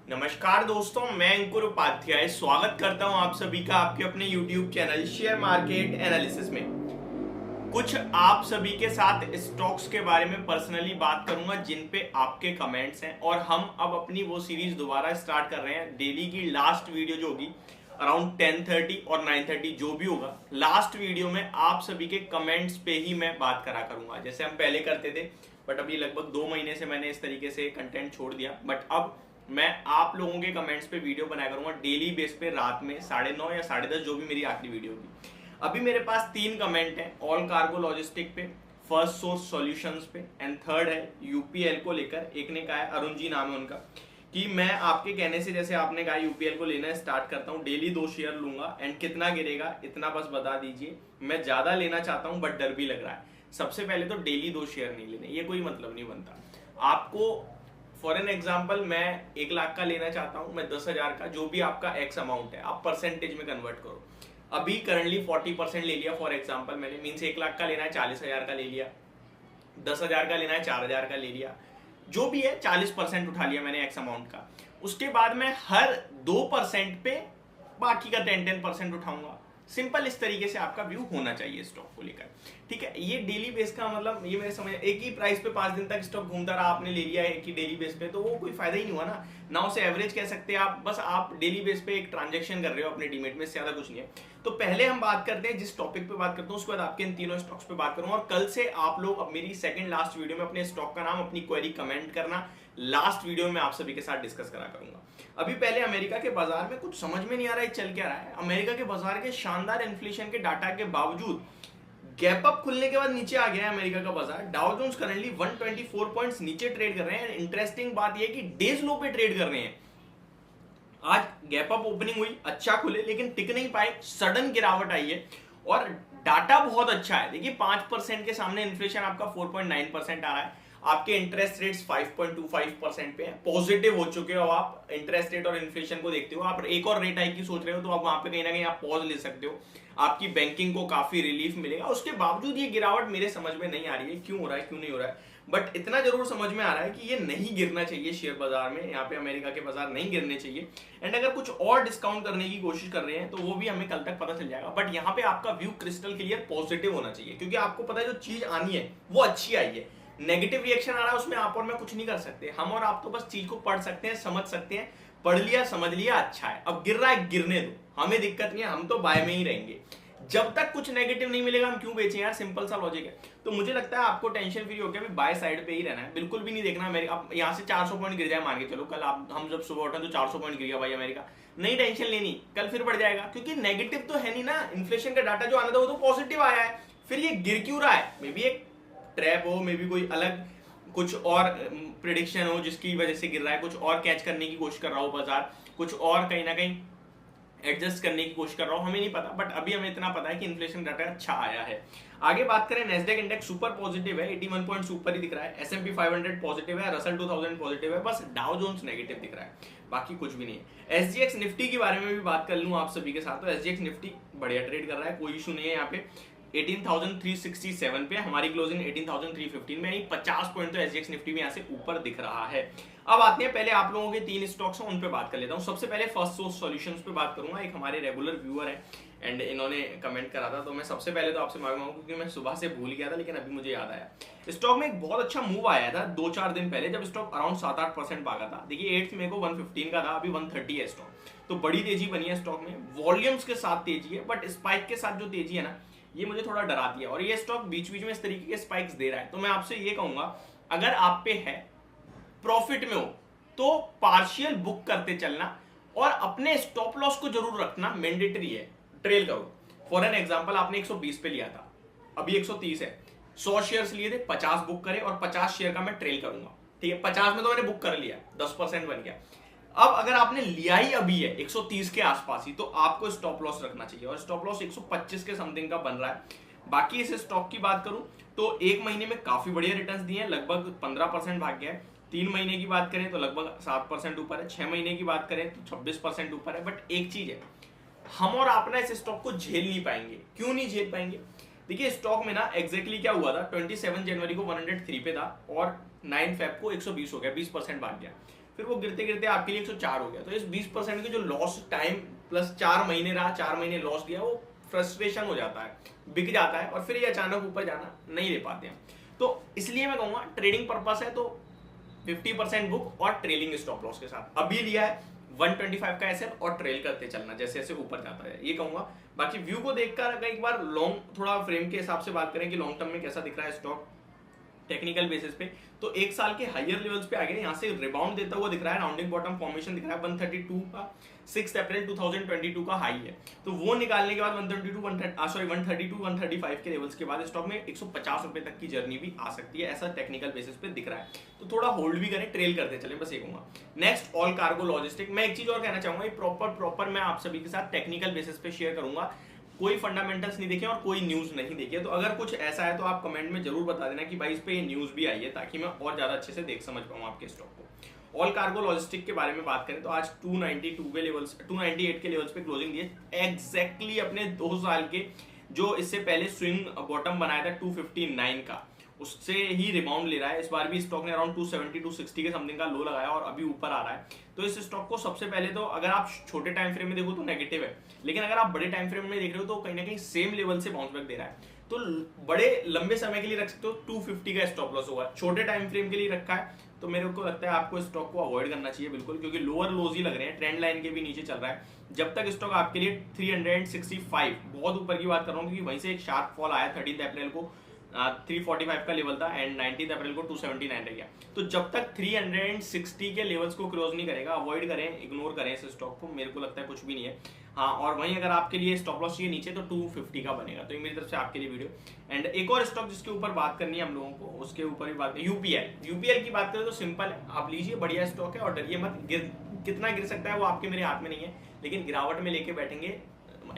नमस्कार दोस्तों, मैं अंकुर उपाध्याय स्वागत करता हूं आप सभी का आपके अपने YouTube channel share market analysis में। कुछ आप सभी के साथ स्टॉक्स के बारे में पर्सनली बात करूंगा जिन पे आपके कमेंट्स हैं, और हम अब अपनी वो सीरीज दोबारा स्टार्ट कर रहे हैं। डेली की लास्ट वीडियो जो होगी अराउंड 10:30 और 9:30 जो भी होगा, लास्ट वीडियो में आप सभी के कमेंट्स पे ही मैं बात करा करूंगा, जैसे हम पहले करते थे। बट अभी लगभग 2 महीने से मैंने इस तरीके से कंटेंट छोड़ दिया। बट अब मैं आप लोगों के कमेंट्स पे वीडियो बनाया करूंगा डेली बेस पे, रात में 9:30 या 10:30 जो भी मेरी आखिरी वीडियो होगी। अभी मेरे पास 3 कमेंट हैं, ऑल कार्गो लॉजिस्टिक पे, फर्स्ट सोर्स सॉल्यूशंस पे, एंड थर्ड है यूपीएल को लेकर। एक ने कहा है, अरुण जी नाम है उनका, कि मैं आपके कहने से, जैसे आपने कहा यूपीएल को लेना स्टार्ट करता हूँ, डेली 2 शेयर लूंगा एंड कितना गिरेगा इतना बस बता दीजिए। मैं ज्यादा लेना चाहता हूँ बट डर भी लग रहा है। सबसे पहले तो डेली 2 शेयर नहीं लेने, ये कोई मतलब नहीं बनता। आपको फॉर एन एग्जाम्पल, मैं 1 लाख का लेना चाहता हूं, मैं 10,000 का, जो भी आपका एक्स अमाउंट है आप परसेंटेज में कन्वर्ट करो। अभी करंटली 40% ले लिया फॉर एग्जाम्पल मैंने, मीन्स 1 लाख का लेना है 40,000 का ले लिया, 10,000 का लेना है 4,000 का ले लिया, जो भी है 40% उठा लिया मैंने एक्स अमाउंट का। उसके बाद मैं हर 2% पे बाकी का 10% उठाऊंगा। सिंपल इस तरीके से आपका व्यू होना चाहिए स्टॉक को लेकर, ठीक है। ये डेली बेस का मतलब, ये मेरे समझ, एक ही प्राइस पे 5 दिन तक स्टॉक घूमता रहा, आपने ले लिया एक ही डेली बेस पे, तो वो कोई फायदा ही नहीं हुआ ना उसे एवरेज कह सकते हैं आप। बस आप डेली बेस पे एक ट्रांजेक्शन कर रहे हो अपने डीमेट में, इससे ज्यादा कुछ नहीं है। तो पहले हम बात करते हैं जिस टॉपिक पे बात करता हूँ, उसके बाद आपके इन तीनों स्टॉक्स पे बात करूंगा। और कल से आप लोग अब मेरी सेकंड लास्ट वीडियो में अपने स्टॉक का नाम, अपनी क्वेरी कमेंट करना, लास्ट वीडियो में आप सभी के साथ डिस्कस करा करूंगा। अभी पहले अमेरिका के बाजार में कुछ समझ में नहीं आ रहा है चल क्या रहा है। अमेरिका के बाजार के शानदार इन्फ्लेशन के डाटा के बावजूद गैप अप खुलने के बाद नीचे आ गया है अमेरिका का बाजार। डाउ जोन्स करंटली 124 पॉइंट्स नीचे ट्रेड कर रहे हैं। इंटरेस्टिंग बात यह है कि डेज लो पे ट्रेड कर रहे हैं। आज गैप अप ओपनिंग हुई, अच्छा खुले, लेकिन टिक नहीं पाए, सडन गिरावट आई है। और डाटा बहुत अच्छा है, देखिए 5% के सामने इन्फ्लेशन आपका 4.9% आ रहा है। आपके इंटरेस्ट रेट्स 5.25% पे है, पॉजिटिव हो चुके हो आप। इंटरेस्ट रेट और इन्फ्लेशन को देखते हो, आप एक और रेट हाइक की सोच रहे हो तो आप वहां पे कहीं ना कहीं आप पॉज ले सकते हो, आपकी बैंकिंग को काफी रिलीफ मिलेगा। उसके बावजूद ये गिरावट मेरे समझ में नहीं आ रही है, क्यों हो रहा है क्यों नहीं हो रहा है। बट इतना जरूर समझ में आ रहा है कि ये नहीं गिरना चाहिए शेयर बाजार में, यहाँ पे अमेरिका के बाजार नहीं गिरने चाहिए। एंड अगर कुछ और डिस्काउंट करने की कोशिश कर रहे हैं तो वो भी हमें कल तक पता चल जाएगा। बट यहाँ पे आपका व्यू क्रिस्टल क्लियर पॉजिटिव होना चाहिए, क्योंकि आपको पता है जो चीज आनी है वो अच्छी आई है। नेगेटिव रिएक्शन आ रहा है, उसमें आप और मैं कुछ नहीं कर सकते। हम और आप तो बस चीज को पढ़ सकते हैं, समझ सकते हैं। पढ़ लिया, समझ लिया, अच्छा है, अब गिर रहा है गिरने दो, हमें दिक्कत नहीं है, हम तो बाय में ही रहेंगे। जब तक कुछ नेगेटिव नहीं मिलेगा हम क्यों बेचें यार, सिंपल सा लॉजिक है। तो मुझे लगता है आपको टेंशन फ्री होकर भी बाय साइड पे ही रहना है, बिल्कुल भी नहीं देखना मेरे। अब यहाँ से 400 पॉइंट गिर जाए, मान के चलो कल आप हम जब सुबह उठे तो 400 पॉइंट गिर गया भाई अमेरिका, नहीं टेंशन लेनी, कल फिर बढ़ जाएगा, क्योंकि नेगेटिव तो है नहीं ना। इन्फ्लेशन का डाटा जो आना था वो तो पॉजिटिव आया है, फिर ये गिर क्यों रहा है। मे बी एक ट्रैप हो, मे बी कोई अलग कुछ और प्रिडिक्शन हो जिसकी वजह से गिर रहा है, कुछ और कैच करने की कोशिश कर रहा हो बाजार, कुछ और कहीं ना कहीं एडजस्ट करने की कोशिश कर रहा हूं, हमें नहीं पता। बट अभी हमें इतना पता है कि इन्फ्लेशन डाटा अच्छा आया है। आगे बात करें, नेस्डेक इंडेक्स सुपर पॉजिटिव है, 81 पॉइंट्स ऊपर ही दिख रहा है। एसएमपी 500 पॉजिटिव है, रसल 2000 पॉजिटिव है, बस डाउ जोन्स नेगेटिव दिख रहा है, बाकी कुछ भी नहीं है। एसजीएक्स निफ्टी के बारे में भी बात कर लूं आप सभी के साथ, तो एसजीएक्स निफ्टी बढ़िया ट्रेड कर रहा है, कोई इशू नहीं है। यहाँ पे 18,367 पे, हमारी क्लोजिंग 18,315 में, 50 पॉइंट तो एसजीएक्स निफ्टी में यहाँ से ऊपर दिख रहा है। अब आते हैं, पहले आप लोगों के 3 स्टॉक्स हैं उन पे बात कर लेता हूं। सबसे पहले फर्स्ट सोर्स सॉल्यूशंस पे बात करूंगा। एक हमारे रेगुलर व्यूअर है एंड इन्होंने कमेंट करा था, तो मैं सबसे पहले तो आपसे माफी मांगू क्योंकि मैं सुबह से भूल गया था, लेकिन अभी मुझे याद आया। स्टॉक में एक बहुत अच्छा मूव आया था 2-4 दिन पहले, जब स्टॉक अराउंड 7-8% भागा था। देखिए 8 मई को 115 का था, अभी 130 है स्टॉक, तो बड़ी तेजी बनी है स्टॉक में। वॉल्यूम्स के साथ तेजी है, बट स्पाइक के साथ जो तेजी है ना, ये मुझे थोड़ा डराती है। और ये स्टॉक बीच बीच में इस तरीके के स्पाइक्स दे रहा है, तो मैं आपसे ये कहूंगा, अगर आप पे है, प्रॉफिट में हो, तो पार्शियल बुक करते चलना, और अपने स्टॉप लॉस को जरूर रखना, मैंडेटरी है। ट्रेल करो, फॉर एन एग्जांपल आपने 120 पे लिया था, अभी 130 है, 100 शेयर्स लिए थे, 50 बुक करे, और 50 शेयर का मैं ट्रेल करूंगा, ठीक है। 50 में तो मैंने बुक कर लिया, 10% बन गया। अब अगर आपने लिया ही अभी है 130 के आसपास ही, तो आपको स्टॉप लॉस रखना चाहिए, और स्टॉप लॉस 125 के समथिंग का बन रहा है। बाकी इस स्टॉक की बात करूं तो 1 महीने में काफी बढ़िया रिटर्न्स दिए हैं, लगभग 15% भाग गया है। 3 महीने की बात करें तो लगभग 7% ऊपर है, 6 महीने की बात करें तो 26% ऊपर है। बट एक चीज है, हम और आप ना इस स्टॉक को झेल नहीं पाएंगे। क्यों नहीं झेल पाएंगे? देखिए स्टॉक में ना एग्जैक्टली क्या हुआ था, 27 जनवरी को 103 पे था, और 9 फेब को 120 हो गया, 20% भाग गया। फिर वो गिरते गिरते आपके लिए 104 हो गया। तो इस 20% की जो लॉस टाइम प्लस 4 महीने रहा, 4 महीने लॉस दिया, वो फ्रस्ट्रेशन हो जाता है, बिक जाता है और फिर ये अचानक ऊपर जाना नहीं ले पाते हैं। तो इसलिए मैं कहूँगा ट्रेडिंग पर्पस है तो 50% बुक और ट्रेलिंग स्टॉप लॉस के साथ। अभी लिया है 125 का एसएल और ट्रेल करते चलना जैसे जैसे ऊपर जाता है, ये कहूंगा। बाकी व्यू को देखकर अगर एक बार लॉन्ग थोड़ा फ्रेम के हिसाब से बात करें कि लॉन्ग टर्म में कैसा दिख रहा है स्टॉक टेक्निकल बेसिस पे, तो एक साल के हायर लेवल्स पे आ गए, यहाँ से रिबाउंड देता हुआ दिख रहा है, राउंडिंग बॉटम फॉर्मेशन दिख रहा है। 132 का 6 अप्रैल 2022 का हाई है, तो वो निकालने के बाद 132 135 के लेवल्स के बाद स्टॉक में 150 रुपए तक की जर्नी भी आ सकती है, ऐसा टेक्निकल बेसिस पे दिख रहा है। तो थोड़ा होल्ड भी करें, ट्रेल करते चले, बस ये कहूंगा। नेक्स्ट ऑल कार्गो लॉजिस्टिक, मैं एक चीज और कहना चाहूंगा, प्रॉपर मैं आप सभी के साथ टेक्निकल बेसिस पे शेयर करूंगा, कोई फंडामेंटल्स नहीं देखे और कोई न्यूज नहीं देखी। तो अगर कुछ ऐसा है तो आप कमेंट में जरूर बता देना कि भाई इस पे ये न्यूज भी आई है, ताकि मैं और ज्यादा अच्छे से देख समझ पाऊँ आपके स्टॉक को। ऑल कार्गो लॉजिस्टिक के बारे में बात करें तो आज 292 के लेवल्स 298 के लेवल्स पे क्लोजिंग दिए, एग्जैक्टली अपने 2 साल के जो इससे पहले स्विंग बॉटम बनाया था 259 का, उससे ही रिबाउंड ले रहा है। इस बार भी स्टॉक ने अराउंड 270 260 के समथिंग का लो लगाया और अभी ऊपर आ रहा है। तो इस स्टॉक को सबसे पहले तो अगर आप छोटे टाइम फ्रेम में देखो तो नेगेटिव है, लेकिन अगर आप बड़े टाइम फ्रेम में देख रहे हो तो कहीं ना कहीं सेम लेवल से बाउंस बैक दे रहा है। तो बड़े लंबे समय के लिए रख सकते हो, 250 का स्टॉप लॉस होगा। छोटे टाइम फ्रेम के लिए रखा है तो मेरे को लगता है आपको स्टॉक को अवॉइड करना चाहिए बिल्कुल, क्योंकि लोअर लोज ही लग रहे हैं, ट्रेंड लाइन के भी नीचे चल रहा है। जब तक स्टॉक आपके लिए 365 बहुत ऊपर की बात कर रहा हूँ, क्योंकि वहीं से एक शार्प फॉल आया 13 अप्रैल को, 345 का लेवल था एंड 19 अप्रैल को 279 रह गया। तो जब तक 360 के लेवल्स को क्रॉस नहीं करेगा, अवॉइड करें, इग्नोर करें इस स्टॉक को, मेरे को लगता है कुछ भी नहीं है। हाँ, और वहीं अगर आपके लिए स्टॉप लॉस चाहिए नीचे तो 250 का बनेगा। तो ये मेरी तरफ से आपके लिए वीडियो। एंड एक और स्टॉक जिसके ऊपर बात करनी है हम लोगों को, उसके ऊपर भी बात, यूपीएल की बात करें तो सिंपल है, आप लीजिए, बढ़िया स्टॉक है और डरिए मत। कितना गिर सकता है वो आपके मेरे हाथ में नहीं है, लेकिन गिरावट में लेके बैठेंगे।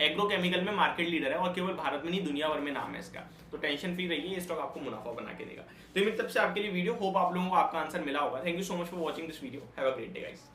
एग्रोकेमिकल में मार्केट लीडर है और केवल भारत में नहीं दुनिया भर में नाम है इसका, तो टेंशन फ्री रहिए, ये स्टॉक आपको मुनाफा बना के देगा। तो मेरी तरफ से आपके लिए वीडियो, होप आप लोगों को आपका आंसर मिला होगा। Thank you so much for watching this video, have a great day guys.